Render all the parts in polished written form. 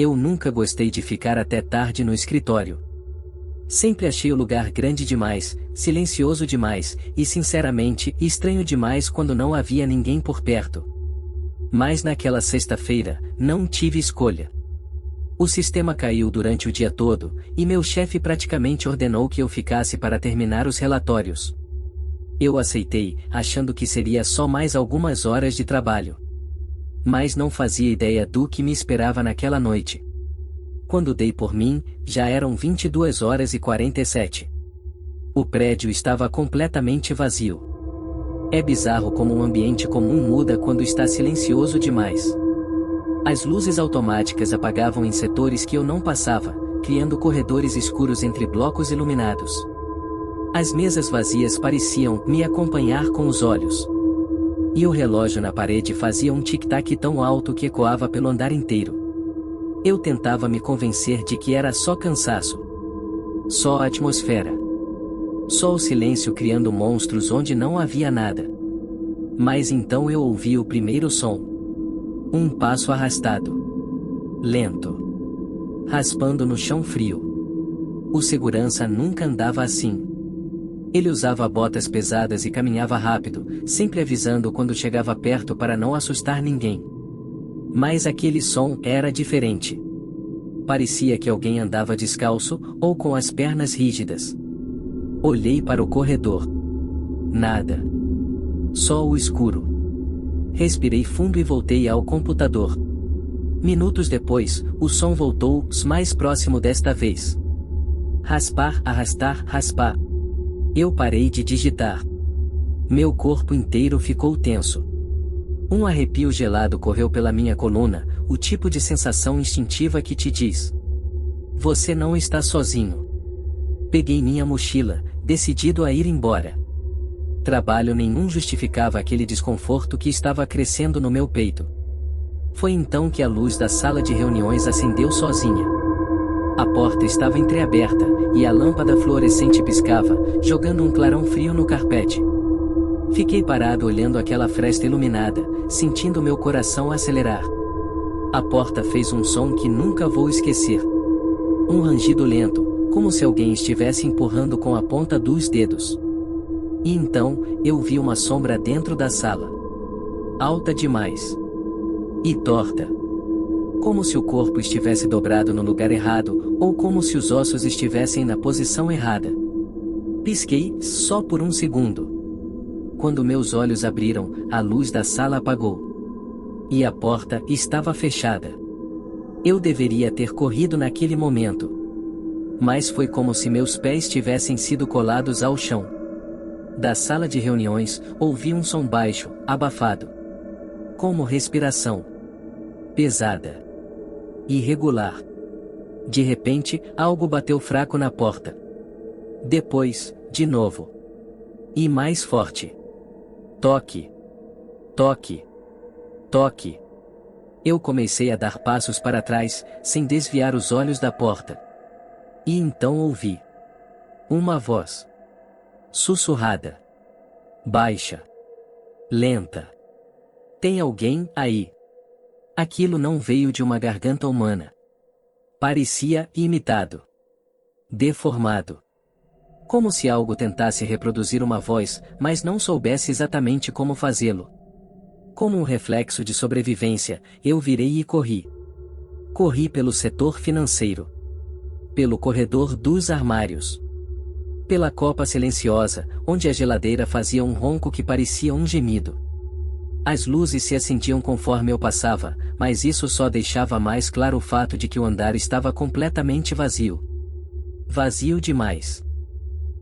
Eu nunca gostei de ficar até tarde no escritório. Sempre achei o lugar grande demais, silencioso demais, e sinceramente, estranho demais quando não havia ninguém por perto. Mas naquela sexta-feira, não tive escolha. O sistema caiu durante o dia todo, e meu chefe praticamente ordenou que eu ficasse para terminar os relatórios. Eu aceitei, achando que seria só mais algumas horas de trabalho. Mas não fazia ideia do que me esperava naquela noite. Quando dei por mim, já eram 22h47. O prédio estava completamente vazio. É bizarro como um ambiente comum muda quando está silencioso demais. As luzes automáticas apagavam em setores que eu não passava, criando corredores escuros entre blocos iluminados. As mesas vazias pareciam me acompanhar com os olhos. E o relógio na parede fazia um tic-tac tão alto que ecoava pelo andar inteiro. Eu tentava me convencer de que era só cansaço. Só a atmosfera. Só o silêncio criando monstros onde não havia nada. Mas então eu ouvi o primeiro som. Um passo arrastado. Lento. Raspando no chão frio. O segurança nunca andava assim. Ele usava botas pesadas e caminhava rápido, sempre avisando quando chegava perto para não assustar ninguém. Mas aquele som era diferente. Parecia que alguém andava descalço, ou com as pernas rígidas. Olhei para o corredor. Nada. Só o escuro. Respirei fundo e voltei ao computador. Minutos depois, o som voltou, mais próximo desta vez. Raspar, arrastar, raspar. Eu parei de digitar. Meu corpo inteiro ficou tenso. Um arrepio gelado correu pela minha coluna, o tipo de sensação instintiva que te diz: você não está sozinho. Peguei minha mochila, decidido a ir embora. Trabalho nenhum justificava aquele desconforto que estava crescendo no meu peito. Foi então que a luz da sala de reuniões acendeu sozinha. A porta estava entreaberta, e a lâmpada fluorescente piscava, jogando um clarão frio no carpete. Fiquei parado olhando aquela fresta iluminada, sentindo meu coração acelerar. A porta fez um som que nunca vou esquecer. Um rangido lento, como se alguém estivesse empurrando com a ponta dos dedos. E então, eu vi uma sombra dentro da sala. Alta demais. E torta. Como se o corpo estivesse dobrado no lugar errado, ou como se os ossos estivessem na posição errada. Pisquei, só por um segundo. Quando meus olhos abriram, a luz da sala apagou. E a porta estava fechada. Eu deveria ter corrido naquele momento. Mas foi como se meus pés tivessem sido colados ao chão. Da sala de reuniões, ouvi um som baixo, abafado. Como respiração. Pesada. Irregular. De repente, algo bateu fraco na porta. Depois, de novo. E mais forte. Toque. Toque. Toque. Eu comecei a dar passos para trás, sem desviar os olhos da porta. E então ouvi uma voz. Sussurrada. Baixa. Lenta. Tem alguém aí? Aquilo não veio de uma garganta humana. Parecia imitado. Deformado. Como se algo tentasse reproduzir uma voz, mas não soubesse exatamente como fazê-lo. Como um reflexo de sobrevivência, eu virei e corri. Corri pelo setor financeiro. Pelo corredor dos armários. Pela copa silenciosa, onde a geladeira fazia um ronco que parecia um gemido. As luzes se acendiam conforme eu passava, mas isso só deixava mais claro o fato de que o andar estava completamente vazio. Vazio demais.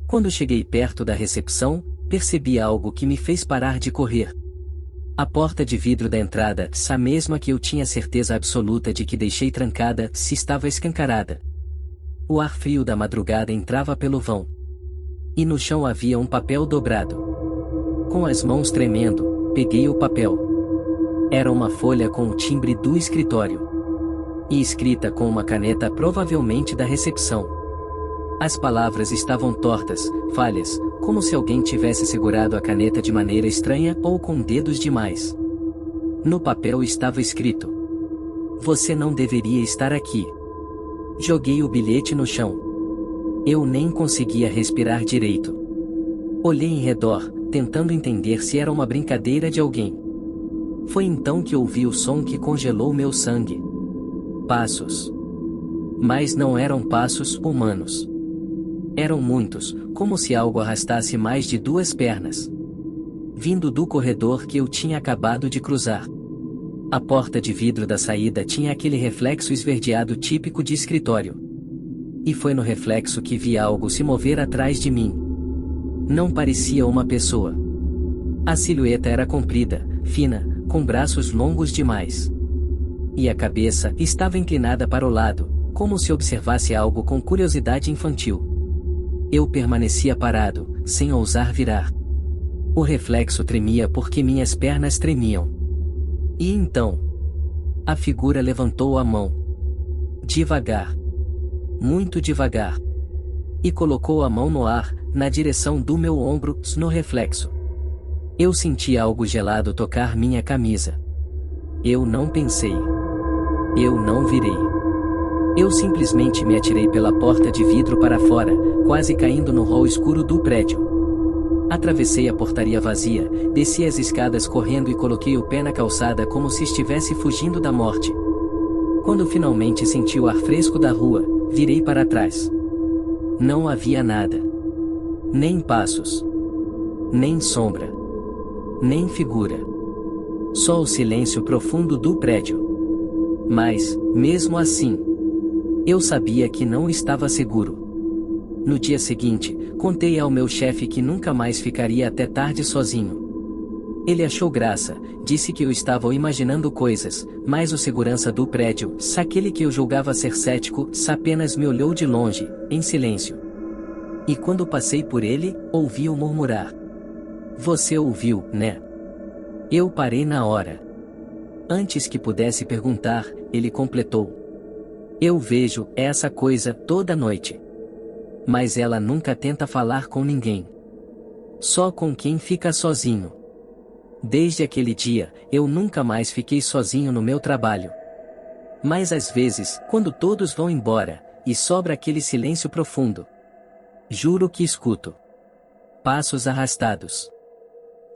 Quando cheguei perto da recepção, percebi algo que me fez parar de correr. A porta de vidro da entrada, a mesma que eu tinha certeza absoluta de que deixei trancada, se estava escancarada. O ar frio da madrugada entrava pelo vão. E no chão havia um papel dobrado. Com as mãos tremendo, peguei o papel. Era uma folha com o timbre do escritório. E escrita com uma caneta provavelmente da recepção. As palavras estavam tortas, falhas, como se alguém tivesse segurado a caneta de maneira estranha ou com dedos demais. No papel estava escrito: Você não deveria estar aqui. Joguei o bilhete no chão. Eu nem conseguia respirar direito. Olhei em redor, tentando entender se era uma brincadeira de alguém. Foi então que ouvi o som que congelou meu sangue. Passos. Mas não eram passos humanos. Eram muitos, como se algo arrastasse mais de 2 pernas. Vindo do corredor que eu tinha acabado de cruzar. A porta de vidro da saída tinha aquele reflexo esverdeado típico de escritório. E foi no reflexo que vi algo se mover atrás de mim. Não parecia uma pessoa. A silhueta era comprida, fina, com braços longos demais. E a cabeça estava inclinada para o lado, como se observasse algo com curiosidade infantil. Eu permanecia parado, sem ousar virar. O reflexo tremia porque minhas pernas tremiam. E então, a figura levantou a mão. Devagar. Muito devagar. E colocou a mão no ar, na direção do meu ombro, no reflexo. Eu senti algo gelado tocar minha camisa. Eu não pensei. Eu não virei. Eu simplesmente me atirei pela porta de vidro para fora, quase caindo no hall escuro do prédio. Atravessei a portaria vazia, desci as escadas correndo e coloquei o pé na calçada como se estivesse fugindo da morte. Quando finalmente senti o ar fresco da rua, virei para trás. Não havia nada. Nem passos. Nem sombra. Nem figura. Só o silêncio profundo do prédio. Mas, mesmo assim, eu sabia que não estava seguro. No dia seguinte, contei ao meu chefe que nunca mais ficaria até tarde sozinho. Ele achou graça, disse que eu estava imaginando coisas, mas o segurança do prédio, aquele que eu julgava ser cético, apenas me olhou de longe, em silêncio. E quando passei por ele, ouvi-o murmurar. Você ouviu, né? Eu parei na hora. Antes que pudesse perguntar, ele completou. Eu vejo essa coisa toda noite. Mas ela nunca tenta falar com ninguém. Só com quem fica sozinho. Desde aquele dia, eu nunca mais fiquei sozinho no meu trabalho. Mas às vezes, quando todos vão embora, e sobra aquele silêncio profundo. Juro que escuto. Passos arrastados.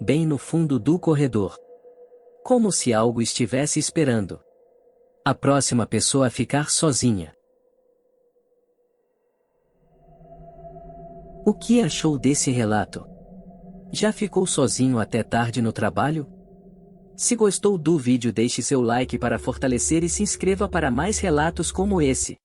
Bem no fundo do corredor. Como se algo estivesse esperando. A próxima pessoa a ficar sozinha. O que achou desse relato? Já ficou sozinho até tarde no trabalho? Se gostou do vídeo, deixe seu like para fortalecer e se inscreva para mais relatos como esse.